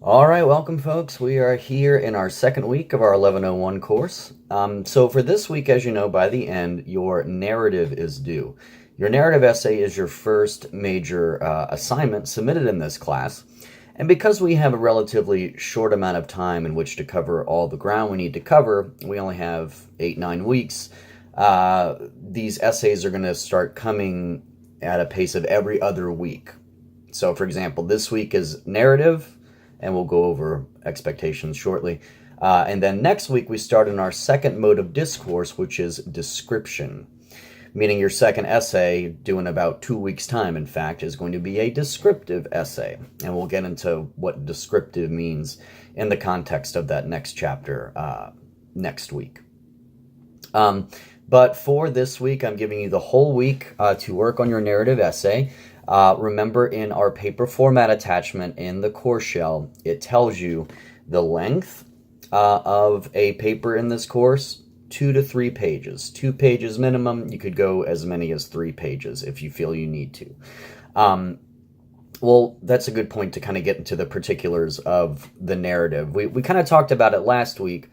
All right, welcome, folks. We are here in our second week of our 1101 course. So, for this week, as you know, by the end, your narrative is due. Your narrative essay is your first major assignment submitted in this class. And because we have a relatively short amount of time in which to cover all the ground we need to cover, we only have 8, 9 weeks. These essays are going to start coming at a pace of every other week. So, for example, this week is narrative, and we'll go over expectations shortly. And then next week, we start in our second mode of discourse, which is description, meaning your second essay, due in about 2 weeks' time, in fact, is going to be a descriptive essay. And we'll get into what descriptive means in the context of that next chapter next week. But for this week, I'm giving you the whole week to work on your narrative essay. Remember, in our paper format attachment in the course shell, it tells you the length of a paper in this course, 2 to 3 pages. 2 pages minimum. You could go as many as 3 pages if you feel you need to. Well, that's a good point to kind of get into the particulars of the narrative. We kind of talked about it last week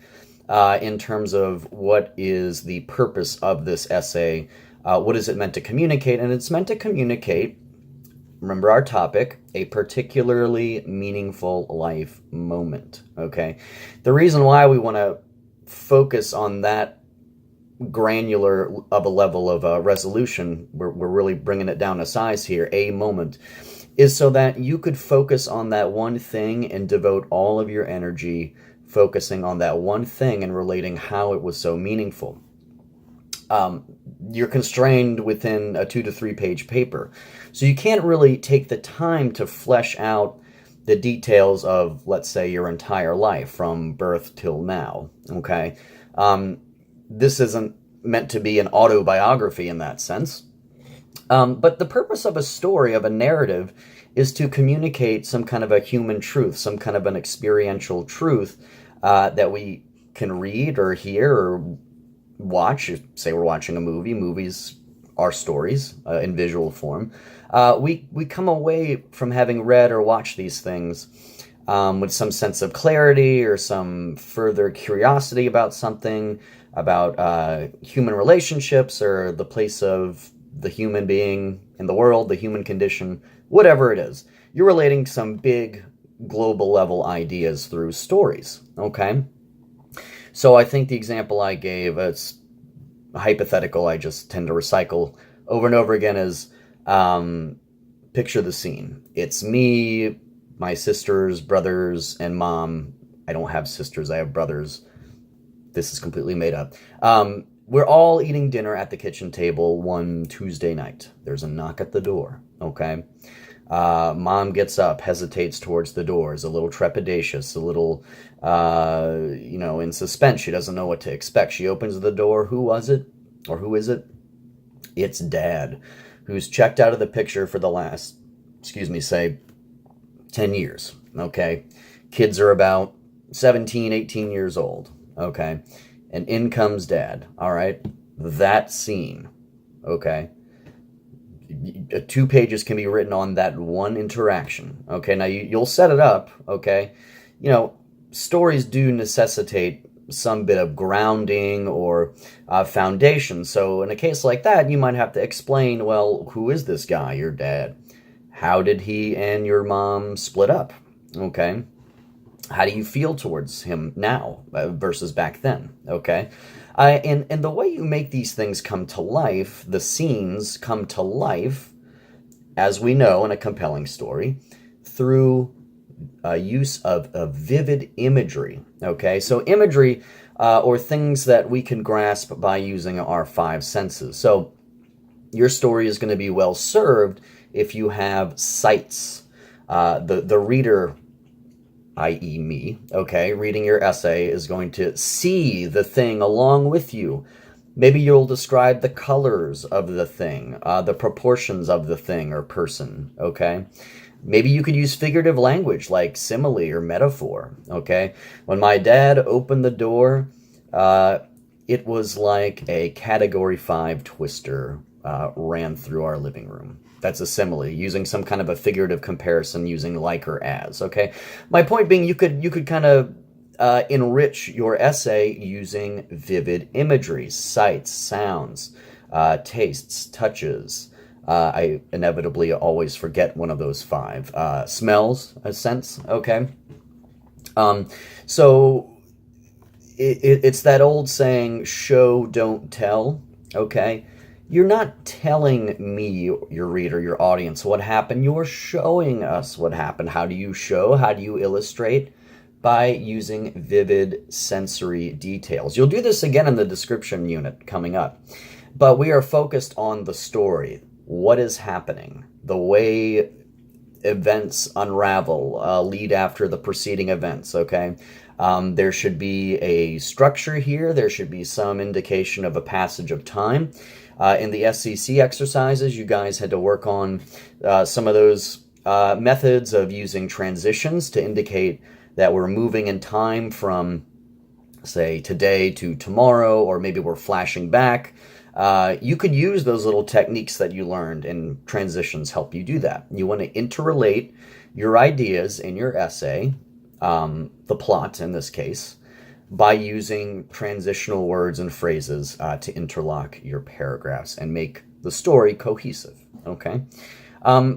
in terms of what is the purpose of this essay. What is it meant to communicate? And it's meant to communicate, remember our topic, a particularly meaningful life moment, okay? The reason why we want to focus on that granular of a level of resolution, we're really bringing it down a size here, a moment, is so that you could focus on that one thing and devote all of your energy focusing on that one thing and relating how it was so meaningful. You're constrained within a 2 to 3 page paper. So you can't really take the time to flesh out the details of, let's say, your entire life from birth till now, okay? This isn't meant to be an autobiography in that sense. But the purpose of a story, of a narrative, is to communicate some kind of a human truth, some kind of an experiential truth that we can read or hear or watch. Say we're watching a movie. Movies are stories in visual form. We come away from having read or watched these things with some sense of clarity or some further curiosity about something, about human relationships or the place of the human being in the world, the human condition, whatever it is. You're relating some big global level ideas through stories, okay? So I think the example I gave, it's hypothetical, I just tend to recycle over and over again, is picture the scene. It's me, my sisters, brothers, and mom. I don't have sisters, I have brothers. This is completely made up. We're all eating dinner at the kitchen table one Tuesday night. There's a knock at the door, okay? Mom gets up, hesitates towards the door, is a little trepidatious, a little, in suspense. She doesn't know what to expect. She opens the door. Who was it? Or who is it? It's Dad, who's checked out of the picture for the last, say, 10 years, okay? Kids are about 17, 18 years old, okay? And in comes Dad, all right? That scene, okay? 2 pages can be written on that one interaction, okay? Now, you'll set it up, okay? Stories do necessitate some bit of grounding or foundation. So in a case like that, you might have to explain, well, who is this guy, your dad? How did he and your mom split up, okay? How do you feel towards him now versus back then, okay? And the way you make these things come to life, the scenes come to life, as we know in a compelling story, through use of vivid imagery, okay? So imagery or things that we can grasp by using our 5 senses. So your story is going to be well served if you have sights. The reader, i.e. me, okay, reading your essay is going to see the thing along with you. Maybe you'll describe the colors of the thing, the proportions of the thing or person, okay? Maybe you could use figurative language like simile or metaphor, okay? When my dad opened the door, it was like a Category 5 twister ran through our living room, That's a simile, using some kind of a figurative comparison using like or as, okay? My point being, you could kind of enrich your essay using vivid imagery, sights, sounds, tastes, touches. I inevitably always forget one of those five. Smells, a sense, okay? So it's that old saying, show, don't tell, okay? You're not telling me, your reader, your audience, what happened. You're showing us what happened. How do you show? How do you illustrate? By using vivid sensory details. You'll do this again in the description unit coming up. But we are focused on the story. What is happening? The way events unravel, lead after the preceding events, okay? There should be a structure here. There should be some indication of a passage of time. In the SCC exercises, you guys had to work on some of those methods of using transitions to indicate that we're moving in time from, say, today to tomorrow, or maybe we're flashing back. You could use those little techniques that you learned, and transitions help you do that. You want to interrelate your ideas in your essay, the plot in this case, by using transitional words and phrases to interlock your paragraphs and make the story cohesive, okay?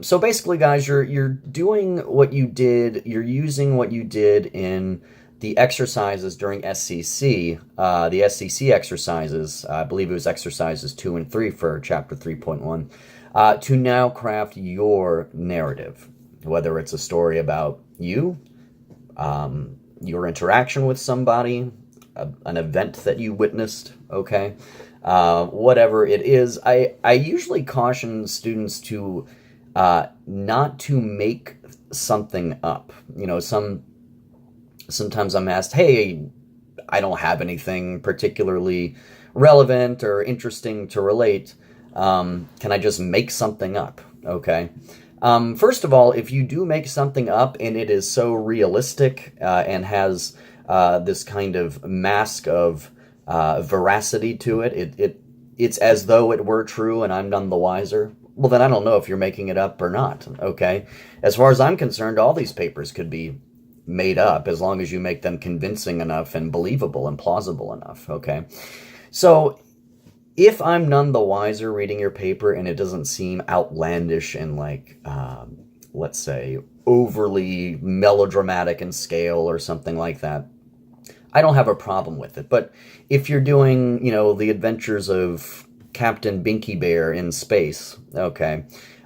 So basically, guys, you're doing what you did, you're using what you did in the exercises during SCC, the SCC exercises, I believe it was exercises 2 and 3 for chapter 3.1, to now craft your narrative, whether it's a story about you, your interaction with somebody, an event that you witnessed, okay? Whatever it is, I usually caution students to not to make something up. You know, sometimes I'm asked, hey, I don't have anything particularly relevant or interesting to relate. Can I just make something up? Okay. First of all, if you do make something up and it is so realistic and has this kind of mask of veracity to it, it's as though it were true and I'm none the wiser, well, then I don't know if you're making it up or not, okay? As far as I'm concerned, all these papers could be made up as long as you make them convincing enough and believable and plausible enough, okay? So if I'm none the wiser reading your paper and it doesn't seem outlandish and like, let's say, overly melodramatic in scale or something like that, I don't have a problem with it. But if you're doing, you know, the adventures of Captain Binky Bear in space, okay,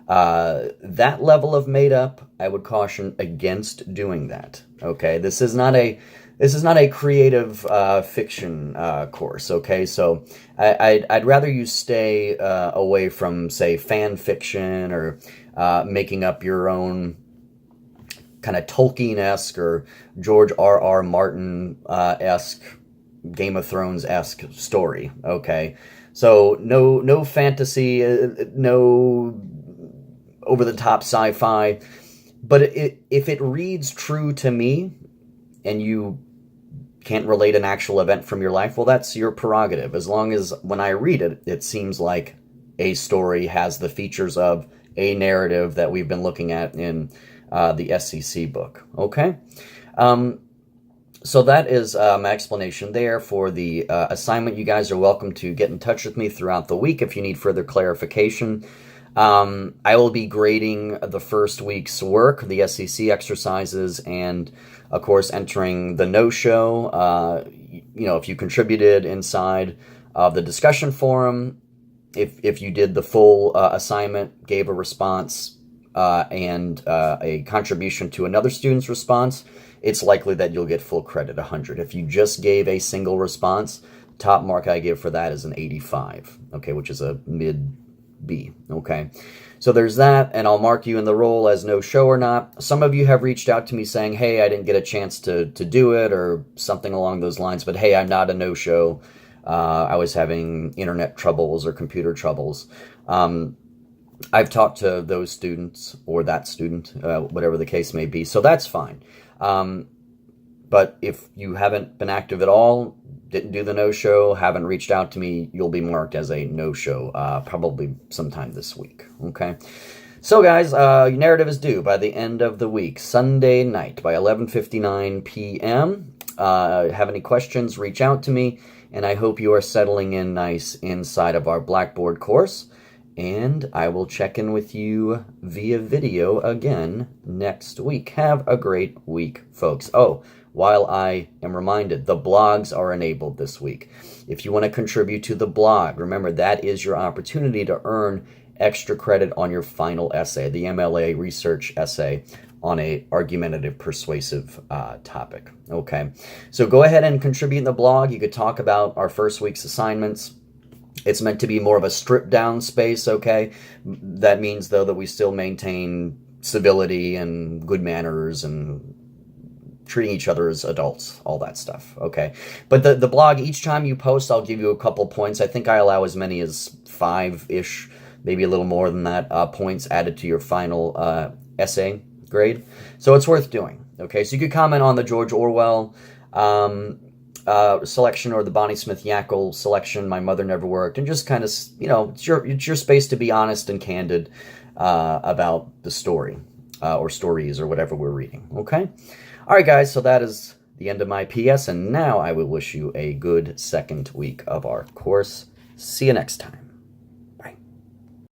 that level of made up, I would caution against doing that, okay? This is not a creative fiction course, okay? So I'd rather you stay away from, say, fan fiction or making up your own kind of Tolkien-esque or George R.R. Martin-esque, Game of Thrones-esque story, okay? So no fantasy, no over-the-top sci-fi, but if it reads true to me and you can't relate an actual event from your life, well, that's your prerogative. As long as when I read it, it seems like a story has the features of a narrative that we've been looking at in the SCC book, okay? So that is my explanation there for the assignment. You guys are welcome to get in touch with me throughout the week if you need further clarification. I will be grading the first week's work, the SCC exercises, and of course entering the no-show. You know, if you contributed inside of the discussion forum, if you did the full assignment, gave a response, and a contribution to another student's response, it's likely that you'll get full credit, 100. If you just gave a single response, top mark I give for that is an 85, okay, which is a mid-B, okay? So there's that, and I'll mark you in the role as no-show or not. Some of you have reached out to me saying, hey, I didn't get a chance to do it, or something along those lines, but hey, I'm not a no-show. I was having internet troubles or computer troubles. I've talked to those students, or that student, whatever the case may be, so that's fine. But if you haven't been active at all, didn't do the no-show, haven't reached out to me, you'll be marked as a no-show, probably sometime this week, okay? So, guys, your narrative is due by the end of the week, Sunday night, by 11:59 p.m. Have any questions, reach out to me, and I hope you are settling in nice inside of our Blackboard course, and I will check in with you via video again next week. Have a great week, folks. Oh, while I am reminded, the blogs are enabled this week. If you want to contribute to the blog, remember that is your opportunity to earn extra credit on your final essay, the MLA research essay on a argumentative, persuasive topic. Okay, so go ahead and contribute in the blog. You could talk about our first week's assignments. It's meant to be more of a stripped down space, okay? That means, though, that we still maintain civility and good manners and treating each other as adults, all that stuff, okay? But the blog, each time you post, I'll give you a couple points. I think I allow as many as 5-ish, maybe a little more than that, points added to your final essay grade. So it's worth doing, okay? So you could comment on the George Orwell selection or the Bonnie Smith Yackle selection, My Mother Never Worked, and just kind of, it's your space to be honest and candid about the story or stories or whatever we're reading, okay? All right, guys, so that is the end of my PS, and now I will wish you a good second week of our course. See you next time.